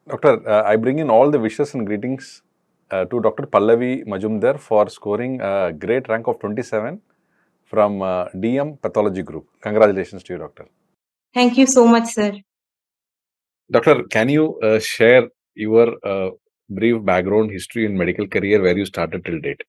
Doctor, I bring in all the wishes and greetings to Dr. Pallavi Majumdar for scoring a great rank of 27 from DM Pathology Group. Congratulations to you, Doctor. Thank you so much, sir. Doctor, can you share your brief background history in medical career where you started till date?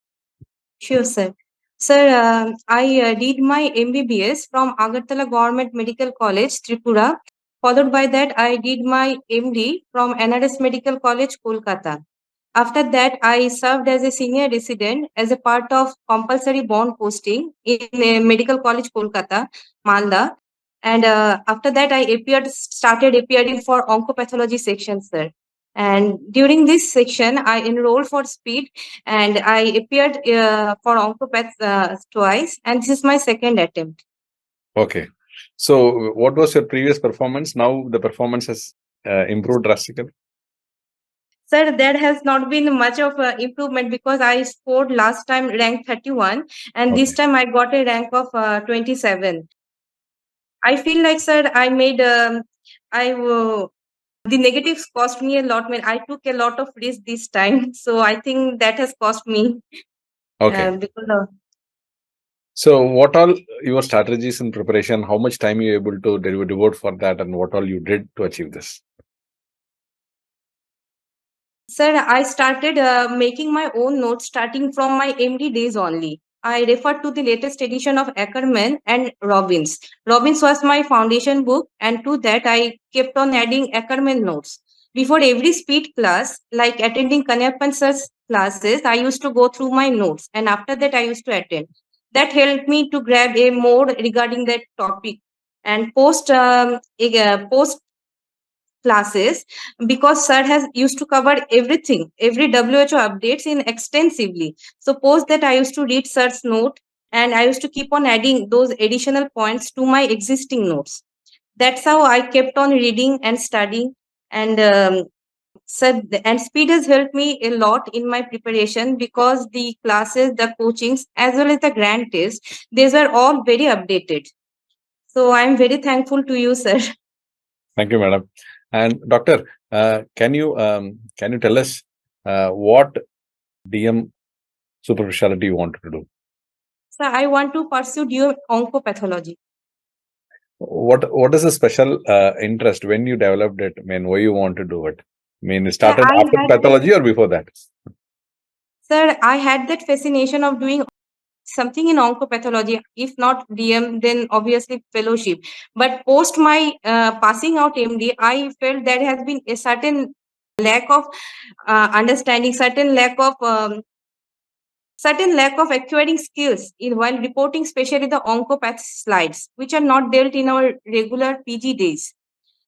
Sure, sir. Sir, I did my MBBS from Agartala Government Medical College, Tripura. Followed by that, I did my MD from NRS Medical College, Kolkata. After that, I served as a senior resident as a part of compulsory bond posting in Medical College, Kolkata, Malda. And after that, I started appearing for oncopathology section, sir. And during this section, I enrolled for speed and I appeared for oncopath twice. And this is my second attempt. Okay. So, what was your previous performance? Now the performance has improved drastically. Sir, there has not been much of improvement because I scored last time rank 31 and this time I got a rank of 27. I feel like, sir, the negatives cost me a lot. I took a lot of risk this time. So I think that has cost me. Okay. Because of So, what all your strategies in preparation? How much time you able to devote for that, and what all you did to achieve this? Sir, I started making my own notes starting from my MD days only. I referred to the latest edition of Ackerman and Robbins. Robbins was my foundation book, and to that I kept on adding Ackerman notes. Before every speed class, like attending Kanyapan sir's classes, I used to go through my notes, and after that I used to attend. That helped me to grab a more regarding that topic. And post classes, because sir has used to cover everything, every WHO updates in extensively. So post that I used to read sir's note and I used to keep on adding those additional points to my existing notes. That's how I kept on reading and studying. And and speed has helped me a lot in my preparation because the classes, the coachings, as well as the grand tests, these are all very updated. So I'm very thankful to you, sir. Thank you, madam. And doctor, can you tell us what DM Super Speciality you wanted to do? So I want to pursue oncopathology. What is the special interest when you developed it? I mean, why you want to do it? I mean, it started I after had pathology or before that? Sir, I had that fascination of doing something in oncopathology. If not DM, then obviously fellowship. But post my passing out MD, I felt there has been a certain lack of understanding, certain lack of acquiring skills in while reporting, especially the oncopath slides, which are not dealt in our regular PG days.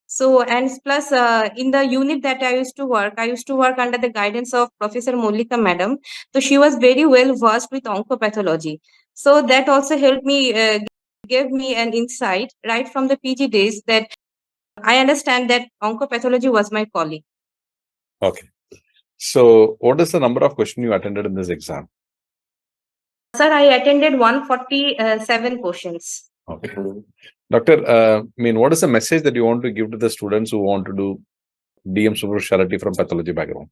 So, and plus in the unit that I used to work under the guidance of Professor Molika Madam. So she was very well versed with oncopathology. So that also helped me, gave me an insight right from the PG days that I understand that oncopathology was my calling. Okay. So, what is the number of questions you attended in this exam? Sir, I attended 147 questions. Okay. Doctor, I mean, what is the message that you want to give to the students who want to do DM Super Speciality from pathology background?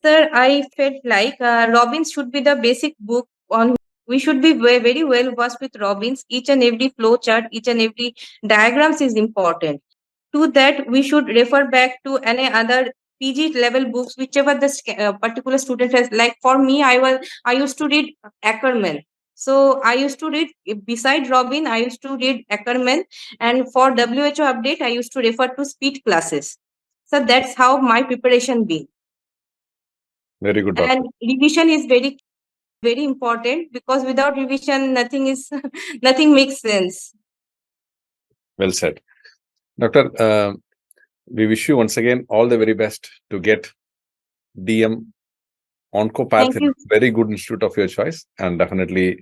Sir, I felt like Robbins should be the basic book on. We should be very well versed with Robbins. Each and every flow chart, each and every diagrams is important. To that, we should refer back to any other PG level books, whichever the particular student has. Like for me, I used to read Ackerman. So I used to read beside Robin, I used to read Ackerman, and for WHO update, I used to refer to speed classes. So that's how my preparation been. Very good, doctor. And revision is very important because without revision, nothing makes sense. Well said. Doctor, we wish you once again all the very best to get DM Oncopath in very good institute of your choice. And definitely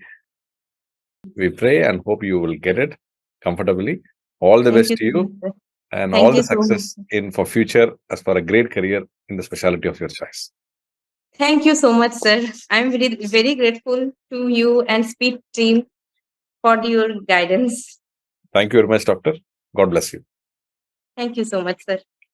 we pray and hope you will get it comfortably. All the best to you and all the success in for future as for a great career in the specialty of your choice. Thank you so much, sir. I'm very grateful to you and Speed team for your guidance. Thank you very much, doctor. God bless you. Thank you so much, sir.